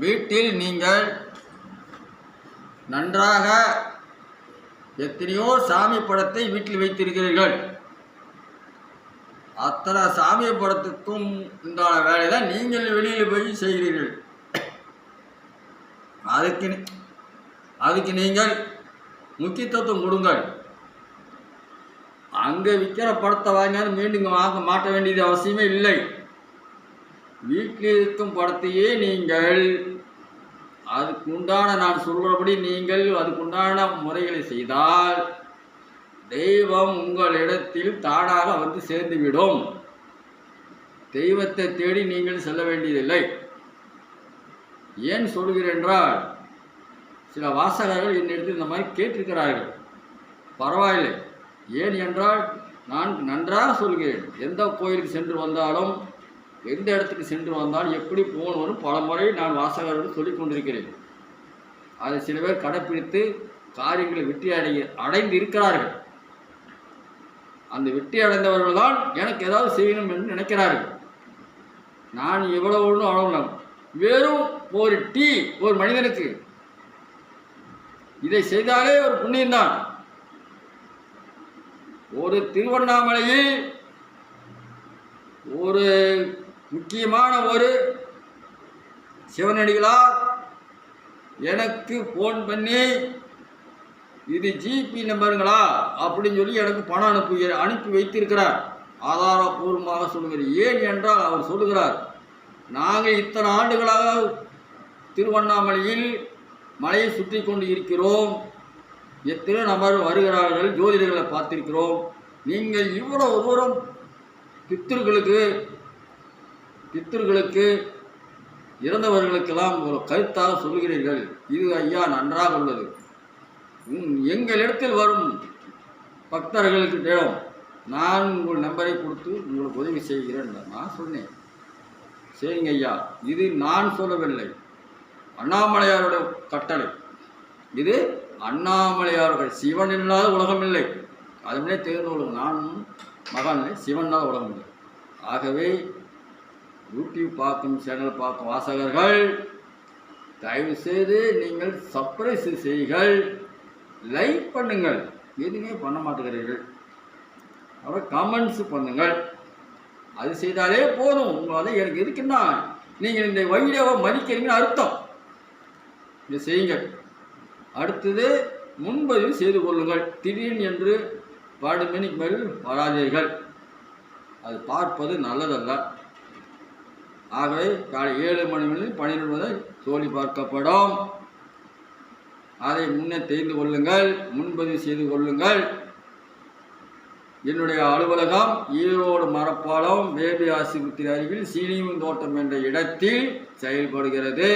வீட்டில் நீங்கள் நன்றாக எத்தனையோ சாமி படத்தை வீட்டில் வைத்திருக்கிறீர்கள். அத்தனை சாமி படத்துக்கும் உண்டான வேலையை தான் நீங்கள் வெளியில் போய் செய்கிறீர்கள். அதுக்கு நீங்கள் முக்கியத்துவம் கொடுங்கள். அங்கே விற்கிற படத்தை வாங்கினாலும் மீண்டும் இங்கே வாங்க மாட்ட வேண்டியது அவசியமே இல்லை. வீட்டில் இருக்கும் படத்தையே நீங்கள் அதுக்கு உண்டான நான் சொல்கிறபடி நீங்கள் அதுக்குண்டான முறைகளை செய்தால் தெய்வம் உங்களிடத்தில் தானாக வந்து சேர்ந்துவிடும். தெய்வத்தை தேடி நீங்கள் செல்ல வேண்டியதில்லை. ஏன் சொல்கிறேன் என்றால், சில வாசகர்கள் என்னிடத்தில் இந்த மாதிரி கேட்டிருக்கிறார்கள். பரவாயில்லை. ஏன் என்றால் நான் நன்றாக சொல்கிறேன். எந்த கோயிலுக்கு சென்று வந்தாலும் எந்த இடத்துக்கு சென்று வந்தாலும் எப்படி போகணும் பல முறை நான் வாசகர்கள் சொல்லிக் கொண்டிருக்கிறேன். அதை சில பேர் கடைப்பிடித்து காரியங்களை வெற்றி அடைந்து இருக்கிறார்கள். அந்த வெற்றி அடைந்தவர்கள் தான் எனக்கு ஏதாவது செய்யணும் என்று நினைக்கிறார்கள். நான் எவ்வளவு ஒன்றும் அவ்வளவு வெறும் ஒரு டீ ஒரு மனிதனுக்கு இதை செய்தாலே ஒரு புண்ணியம்தான். ஒரு திருவண்ணாமலையில் ஒரு முக்கியமான ஒரு சிவனடிகளார் எனக்கு ஃபோன் பண்ணி இது ஜிபி நம்பருங்களா அப்படின்னு சொல்லி எனக்கு பணம் அனுப்பி வைத்திருக்கிறார். ஆதாரபூர்வமாக சொல்லுகிறேன். ஏன் என்றால் அவர் சொல்லுகிறார், நாங்கள் இத்தனை ஆண்டுகளாக திருவண்ணாமலையில் மலையை சுற்றி கொண்டு இருக்கிறோம். எத்தனை நபர் வருகிறார்கள், ஜோதிடர்களை பார்த்திருக்கிறோம். நீங்கள் இவ்வளவு தூரம் பித்தர்களுக்கு இறந்தவர்களுக்கெல்லாம் ஒரு கருத்தாக சொல்கிறீர்கள். இது ஐயா நன்றாக உள்ளது. எங்களிடத்தில் வரும் பக்தர்களுக்கு தேடும் நான் உங்கள் நம்பரை கொடுத்து உங்களுக்கு உதவி செய்கிறேன் நான் சொன்னேன். சரிங்க ஐயா, இது நான் சொல்லவில்லை, அண்ணாமலையாருடைய கட்டளை. இது அண்ணாமலையார்கள். சிவன் இல்லாத உலகம் இல்லை. அதுமே தெரிந்து கொள்ளுங்கள். நானும் மகான் சிவன் இல்லாத உலகம் இல்லை. ஆகவே யூடியூப் பார்க்கும் சேனல் பார்க்கும் வாசகர்கள் தயவு செய்து நீங்கள் சப்ஸ்கிரைப் செய்யுங்கள், லைக் பண்ணுங்கள். எதுவுமே பண்ண மாட்டேங்கிறீர்கள். அப்புறம் கமெண்ட்ஸ் பண்ணுங்கள். அது செய்தாலே போதும். உங்களால் எனக்கு எதுக்குன்னா நீங்கள் இந்த வீடியோவை மதிக்கிறீங்கன்னு அர்த்தம். இதை செய்யுங்க. அடுத்தது முன்பதிவு செய்து கொள்ளுங்கள். திடீர்னு என்று 12 மணிக்கு மேல் வராதீர்கள். அது பார்ப்பது நல்லதல்ல. ஆகவே காலை 7 மணி முதல் 12 வரை சோழி பார்க்கப்படும். அதை முன்னே தெரிந்து கொள்ளுங்கள், முன்பதிவு செய்து கொள்ளுங்கள். என்னுடைய அலுவலகம் ஈரோடு மரப்பாலம் பேபி ஆஸ்பத்திரி அருகில் சீனியும் தோட்டம் என்ற இடத்தில் செயல்படுகிறது.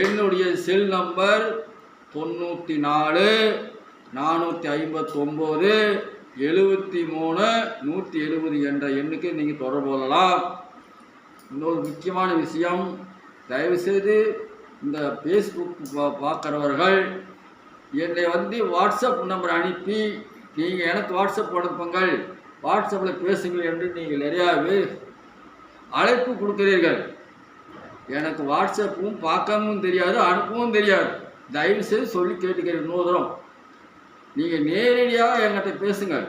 என்னுடைய செல் நம்பர் 94 459 73 170 என்ற எண்ணுக்கு நீங்கள் தொடர்பு கொள்ளலாம். இன்னொரு முக்கியமான விஷயம், தயவுசெய்து இந்த ஃபேஸ்புக் பார்க்குறவர்கள் என்னை வாட்ஸ்அப் நம்பர் அனுப்பி நீங்கள் எனக்கு வாட்ஸ்அப் அனுப்புங்கள், வாட்ஸ்அப்பில் பேசுங்கள் என்று நீங்கள் நிறையாவே அழைப்பு கொடுக்கிறீர்கள். எனக்கு வாட்ஸ்அப்பும் பார்க்கவும் தெரியாது, அனுப்பவும் தெரியாது. தயவுசெய்து சொல்லி கேட்டுக்கிறேன். இன்னொரு தரம் நீங்கள் நேரடியாக என்கிட்ட பேசுங்கள்.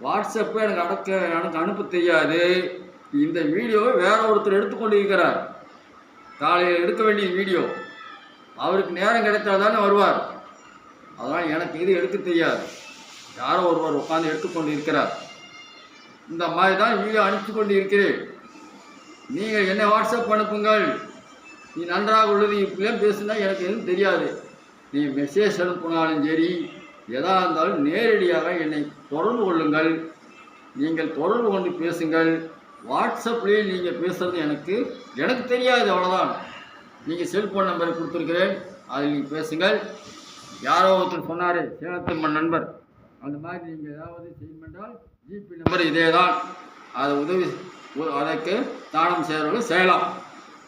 வாட்ஸ்அப்பை எனக்கு அனுப்ப தெரியாது. இந்த வீடியோவை வேற ஒருத்தர் எடுத்துக்கொண்டு இருக்கிறார். காலையில் எடுக்க வேண்டிய வீடியோ அவருக்கு நேரம் கிடைத்தால்தானே வருவார். அதனால் எனக்கு இது எடுக்க தெரியாது. யாரோ ஒருவர் உட்காந்து எடுத்துக்கொண்டு இருக்கிறார். இந்த மாதிரி தான் வீடியோ அனுப்பி கொண்டு இருக்கிறேன். நீங்கள் என்னை வாட்ஸ்அப் அனுப்புங்கள். நீ நன்றாக உள்ளது இப்படிலாம் பேசுனா எனக்கு எதுவும் தெரியாது. நீ மெசேஜ் அனுப்பினாலும் சரி, எதாக இருந்தாலும் நேரடியாக என்னை தொடர்பு கொள்ளுங்கள். நீங்கள் தொடர்பு கொண்டு பேசுங்கள். வாட்ஸ்அப்லேயே நீங்கள் பேசுகிறது எனக்கு தெரியாது. அவ்வளோதான். நீங்கள் செல்ஃபோன் நம்பரை கொடுத்துருக்கிறேன், அதில் நீங்கள் பேசுங்கள். யாரோ ஒருத்தர் சொன்னார், சேலத்தம்மன் நண்பர், அந்த மாதிரி நீங்கள் ஏதாவது செய்யமென்றால் ஜிபி நம்பர் இதே தான். அதை அதற்கு தானம் செய்கிறவர்கள் செய்யலாம்.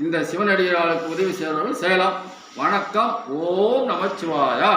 இந்த சிவனடியாளுக்கு உதவி செய்கிறவர்கள் செய்யலாம். வணக்கம். ஓம் நமச்சிவாயா.